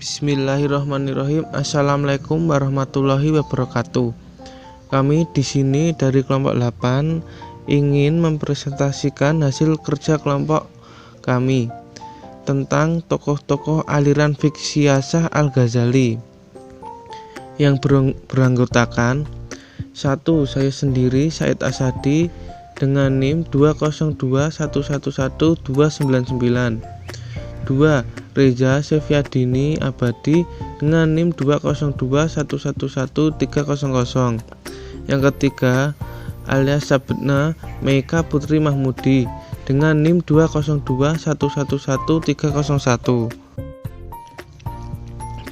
Bismillahirrahmanirrahim. Assalamualaikum warahmatullahi wabarakatuh. Kami di sini dari kelompok 8 ingin mempresentasikan hasil kerja kelompok kami tentang tokoh-tokoh aliran fiksiyasah Al-Ghazali yang beranggotakan 1. Saya sendiri Said Asadi dengan NIM 202111299. 2. Reza Sefyadini Abadi dengan NIM 202111300. Yang ketiga, alias Sabna Meika Putri Mahmudi dengan NIM 202111301.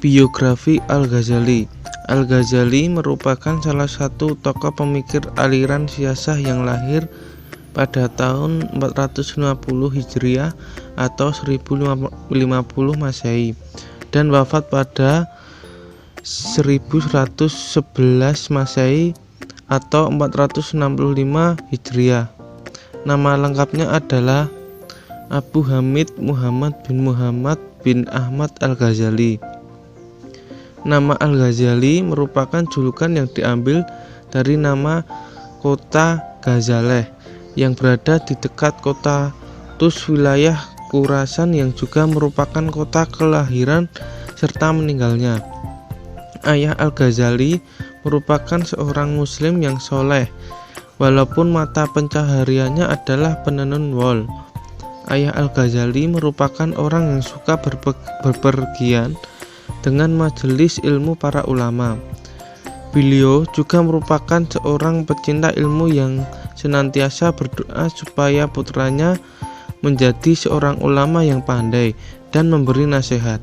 Biografi Al-Ghazali. Al-Ghazali merupakan salah satu tokoh pemikir aliran siyasah yang lahir pada tahun 450 Hijriah atau 1050 Masehi dan wafat pada 1111 Masehi atau 465 Hijriah. Nama lengkapnya adalah Abu Hamid Muhammad bin Ahmad Al-Ghazali. Nama Al-Ghazali merupakan julukan yang diambil dari nama kota Ghazaleh yang berada di dekat kota Tus wilayah Khurasan yang juga merupakan kota kelahiran serta meninggalnya. Ayah Al-Ghazali merupakan seorang muslim yang soleh walaupun mata pencahariannya adalah penenun wol. Ayah Al-Ghazali merupakan orang yang suka berpergian dengan majelis ilmu para ulama. Beliau juga merupakan seorang pecinta ilmu yang senantiasa berdoa supaya putranya menjadi seorang ulama yang pandai dan memberi nasihat.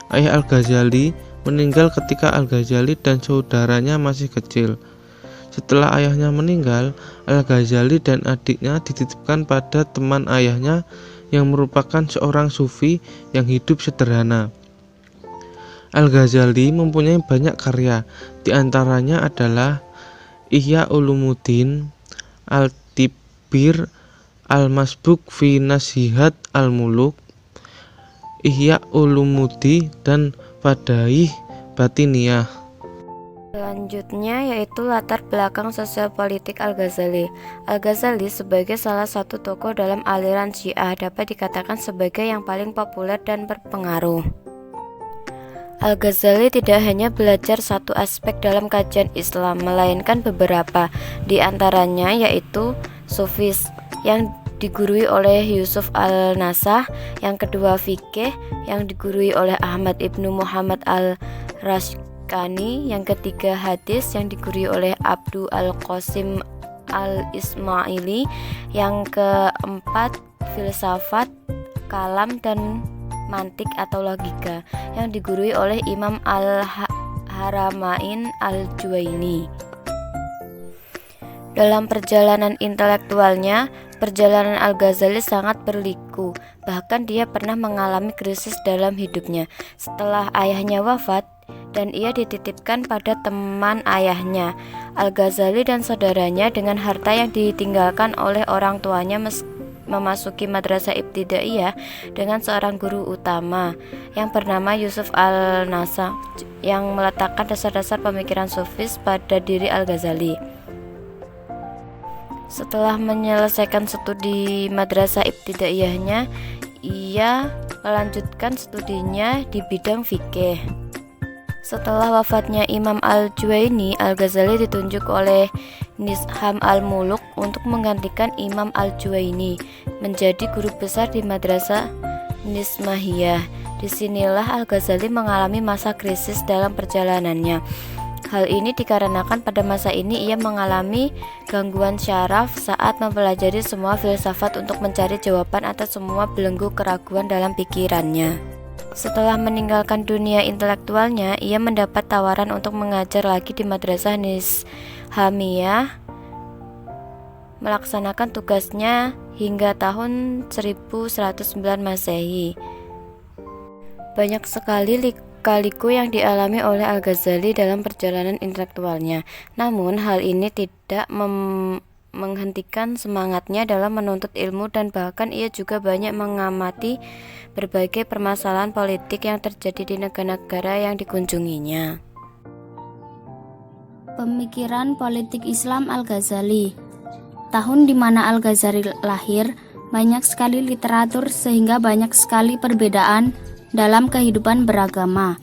Ayah Al-Ghazali meninggal ketika Al-Ghazali dan saudaranya masih kecil. Setelah ayahnya meninggal, Al-Ghazali dan adiknya dititipkan pada teman ayahnya yang merupakan seorang sufi yang hidup sederhana. Al-Ghazali mempunyai banyak karya, di antaranya adalah Ihya Ulumuddin, Al-Tibir, Al-Masbuk fi Nasihat Al-Muluk, Ihya Ulumuddin, dan Fadaih Batiniyah. Selanjutnya yaitu latar belakang sosial politik Al-Ghazali. Al-Ghazali sebagai salah satu tokoh dalam aliran Syiah dapat dikatakan sebagai yang paling populer dan berpengaruh. Al-Ghazali tidak hanya belajar satu aspek dalam kajian Islam, melainkan beberapa, di antaranya yaitu Sufis yang digurui oleh Yusuf al-Nasah, yang kedua fikih yang digurui oleh Ahmad ibnu Muhammad al-Rashkani, yang ketiga hadis yang digurui oleh Abdu al-Qasim al-Ismaili, yang keempat filsafat, kalam, dan mantik atau logika yang digurui oleh Imam al-Haramain al-Juwaini. Dalam perjalanan intelektualnya, perjalanan Al-Ghazali sangat berliku, bahkan dia pernah mengalami krisis dalam hidupnya setelah ayahnya wafat dan ia dititipkan pada teman ayahnya. Al-Ghazali dan saudaranya dengan harta yang ditinggalkan oleh orang tuanya memasuki madrasah ibtidaiyah dengan seorang guru utama yang bernama Yusuf al-Nasah yang meletakkan dasar-dasar pemikiran sufis pada diri Al-Ghazali. Setelah menyelesaikan studi madrasah ibtidaiyahnya, ia melanjutkan studinya di bidang fikih. Setelah wafatnya Imam al-Juwaini, Al-Ghazali ditunjuk oleh Nizam al-Muluk untuk menggantikan Imam al-Juwaini menjadi guru besar di madrasah Nismahiyah. Disinilah Al-Ghazali mengalami masa krisis dalam perjalanannya. Hal ini dikarenakan pada masa ini ia mengalami gangguan syaraf saat mempelajari semua filsafat untuk mencari jawaban atas semua belenggu keraguan dalam pikirannya. Setelah meninggalkan dunia intelektualnya, ia mendapat tawaran untuk mengajar lagi di madrasah Nizamiyah, melaksanakan tugasnya hingga tahun 1109 Masehi. Banyak sekali lika-liku yang dialami oleh Al-Ghazali dalam perjalanan intelektualnya. Namun hal ini tidak menghentikan semangatnya dalam menuntut ilmu, dan bahkan ia juga banyak mengamati berbagai permasalahan politik yang terjadi di negara-negara yang dikunjunginya. Pemikiran politik Islam Al-Ghazali. Tahun di mana Al-Ghazali lahir, banyak sekali literatur sehingga banyak sekali perbedaan dalam kehidupan beragama.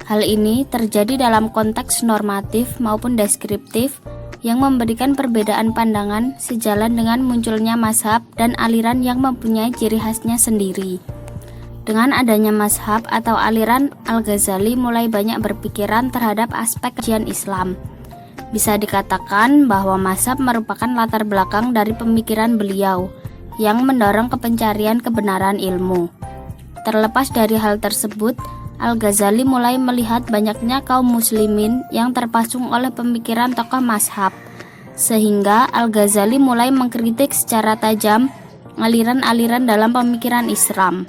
Hal ini terjadi dalam konteks normatif maupun deskriptif yang memberikan perbedaan pandangan sejalan dengan munculnya mazhab dan aliran yang mempunyai ciri khasnya sendiri. Dengan adanya mazhab atau aliran, Al-Ghazali mulai banyak berpikiran terhadap aspek kajian Islam. Bisa dikatakan bahwa mazhab merupakan latar belakang dari pemikiran beliau yang mendorong pencarian kebenaran ilmu. Terlepas dari hal tersebut, Al-Ghazali mulai melihat banyaknya kaum muslimin yang terpasung oleh pemikiran tokoh mazhab, sehingga Al-Ghazali mulai mengkritik secara tajam aliran-aliran dalam pemikiran Islam.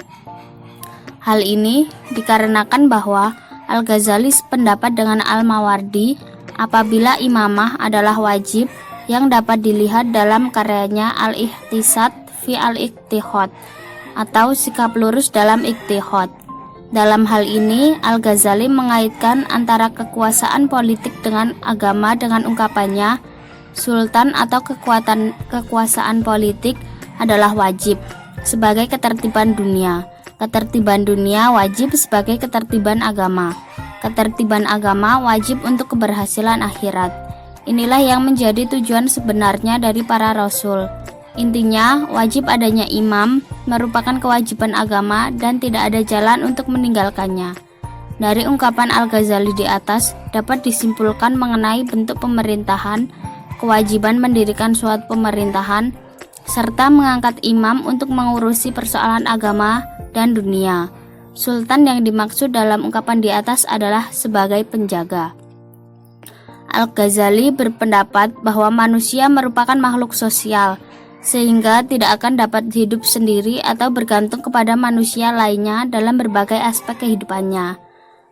Hal ini dikarenakan bahwa Al-Ghazali sependapat dengan Al-Mawardi apabila imamah adalah wajib yang dapat dilihat dalam karyanya Al-Ikhtisad fi Al-Iqtihad atau sikap lurus dalam iqtihad. Dalam hal ini, Al-Ghazali mengaitkan antara kekuasaan politik dengan agama dengan ungkapannya, sultan atau kekuasaan politik adalah wajib sebagai ketertiban dunia. Ketertiban dunia wajib sebagai ketertiban agama. Ketertiban agama wajib untuk keberhasilan akhirat. Inilah yang menjadi tujuan sebenarnya dari para rasul. Intinya, wajib adanya imam merupakan kewajiban agama dan tidak ada jalan untuk meninggalkannya. Dari ungkapan Al-Ghazali di atas dapat disimpulkan mengenai bentuk pemerintahan, kewajiban mendirikan suatu pemerintahan, serta mengangkat imam untuk mengurusi persoalan agama dan dunia. Sultan yang dimaksud dalam ungkapan di atas adalah sebagai penjaga. Al-Ghazali berpendapat bahwa manusia merupakan makhluk sosial, sehingga tidak akan dapat hidup sendiri atau bergantung kepada manusia lainnya dalam berbagai aspek kehidupannya.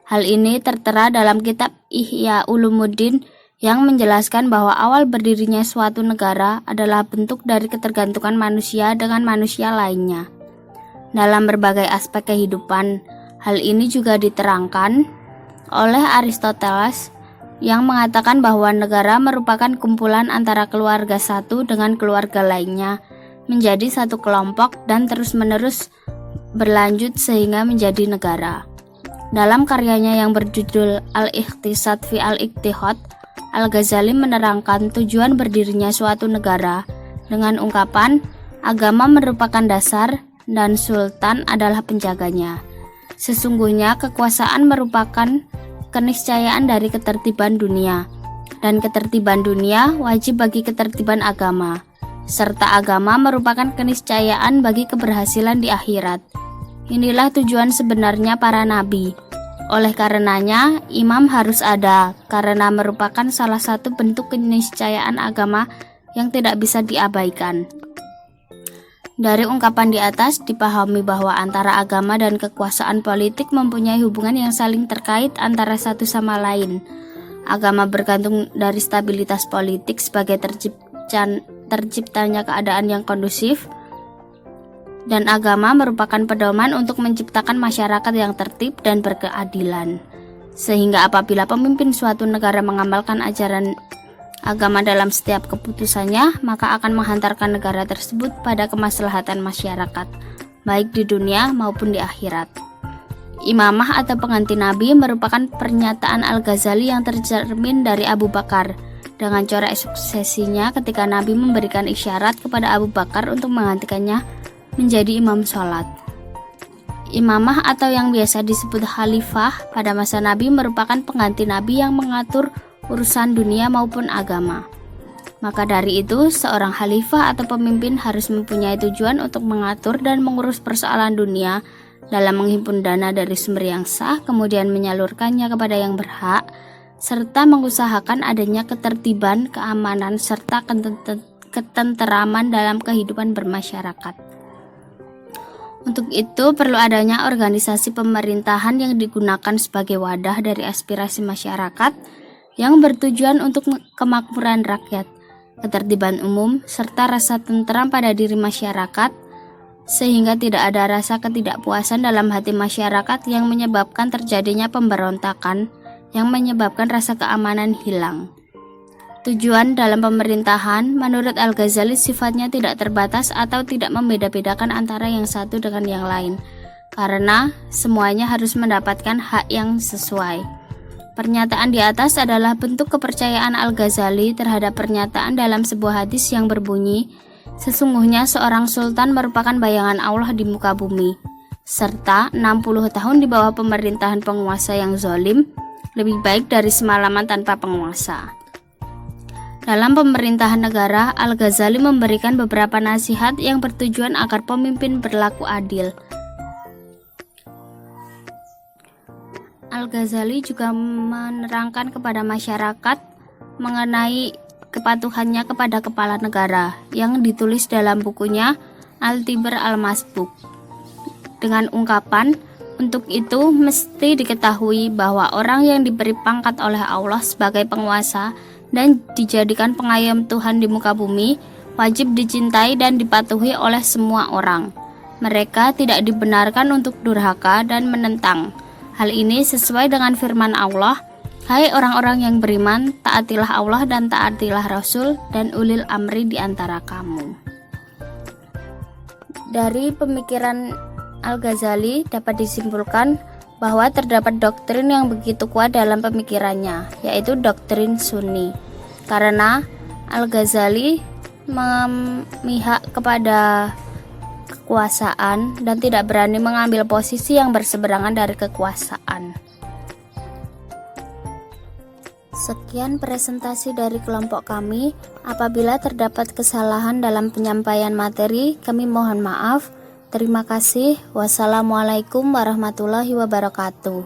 Hal ini tertera dalam kitab Ihya Ulumuddin yang menjelaskan bahwa awal berdirinya suatu negara adalah bentuk dari ketergantungan manusia dengan manusia lainnya. Dalam berbagai aspek kehidupan, hal ini juga diterangkan oleh Aristoteles yang mengatakan bahwa negara merupakan kumpulan antara keluarga satu dengan keluarga lainnya menjadi satu kelompok dan terus-menerus berlanjut sehingga menjadi negara. Dalam karyanya yang berjudul Al-Ikhtisad fi Al-Iqtihad, Al-Ghazali menerangkan tujuan berdirinya suatu negara dengan ungkapan agama merupakan dasar dan sultan adalah penjaganya. Sesungguhnya kekuasaan merupakan keniscayaan dari ketertiban dunia, dan ketertiban dunia wajib bagi ketertiban agama, serta agama merupakan keniscayaan bagi keberhasilan di akhirat. Inilah tujuan sebenarnya para nabi. Oleh karenanya, imam harus ada, karena merupakan salah satu bentuk keniscayaan agama yang tidak bisa diabaikan. Dari ungkapan di atas dipahami bahwa antara agama dan kekuasaan politik mempunyai hubungan yang saling terkait antara satu sama lain. Agama bergantung dari stabilitas politik sebagai terciptanya keadaan yang kondusif, dan agama merupakan pedoman untuk menciptakan masyarakat yang tertib dan berkeadilan. Sehingga apabila pemimpin suatu negara mengamalkan ajaran agama dalam setiap keputusannya, maka akan menghantarkan negara tersebut pada kemaslahatan masyarakat, baik di dunia maupun di akhirat. Imamah atau pengganti Nabi merupakan pernyataan Al-Ghazali yang tercermin dari Abu Bakar dengan corak suksesinya ketika Nabi memberikan isyarat kepada Abu Bakar untuk menggantikannya menjadi imam sholat. Imamah atau yang biasa disebut khalifah pada masa Nabi merupakan pengganti Nabi yang mengatur urusan dunia maupun agama. Maka dari itu, seorang khalifah atau pemimpin harus mempunyai tujuan untuk mengatur dan mengurus persoalan dunia dalam menghimpun dana dari sumber yang sah, kemudian menyalurkannya kepada yang berhak, serta mengusahakan adanya ketertiban, keamanan, serta ketenteraman dalam kehidupan bermasyarakat. Untuk itu, perlu adanya organisasi pemerintahan yang digunakan sebagai wadah dari aspirasi masyarakat yang bertujuan untuk kemakmuran rakyat. ketertiban umum, serta rasa tentram pada diri masyarakat, sehingga tidak ada rasa ketidakpuasan dalam hati masyarakat yang menyebabkan terjadinya pemberontakan, yang menyebabkan rasa keamanan hilang. Tujuan dalam pemerintahan, menurut Al-Ghazali, sifatnya tidak terbatas atau tidak membeda-bedakan antara yang satu dengan yang lain, karena semuanya harus mendapatkan hak yang sesuai. Pernyataan di atas adalah bentuk kepercayaan Al-Ghazali terhadap pernyataan dalam sebuah hadis yang berbunyi, sesungguhnya seorang sultan merupakan bayangan Allah di muka bumi, serta 60 tahun di bawah pemerintahan penguasa yang zalim lebih baik dari semalaman tanpa penguasa. Dalam pemerintahan negara, Al-Ghazali memberikan beberapa nasihat yang bertujuan agar pemimpin berlaku adil. Al-Ghazali juga menerangkan kepada masyarakat mengenai kepatuhannya kepada kepala negara yang ditulis dalam bukunya Al-Tibr Al-Masbuk dengan ungkapan, untuk itu mesti diketahui bahwa orang yang diberi pangkat oleh Allah sebagai penguasa dan dijadikan pengayom Tuhan di muka bumi wajib dicintai dan dipatuhi oleh semua orang. Mereka tidak dibenarkan untuk durhaka dan menentang. Hal ini sesuai dengan firman Allah, hai orang-orang yang beriman, taatilah Allah dan taatilah Rasul dan ulil amri di antara kamu. Dari pemikiran Al-Ghazali dapat disimpulkan bahwa terdapat doktrin yang begitu kuat dalam pemikirannya, yaitu doktrin Sunni. Karena Al-Ghazali memihak kepada kekuasaan dan tidak berani mengambil posisi yang berseberangan dari kekuasaan. Sekian presentasi dari kelompok kami. Apabila terdapat kesalahan dalam penyampaian materi, kami mohon maaf. Terima kasih. Wassalamualaikum warahmatullahi wabarakatuh.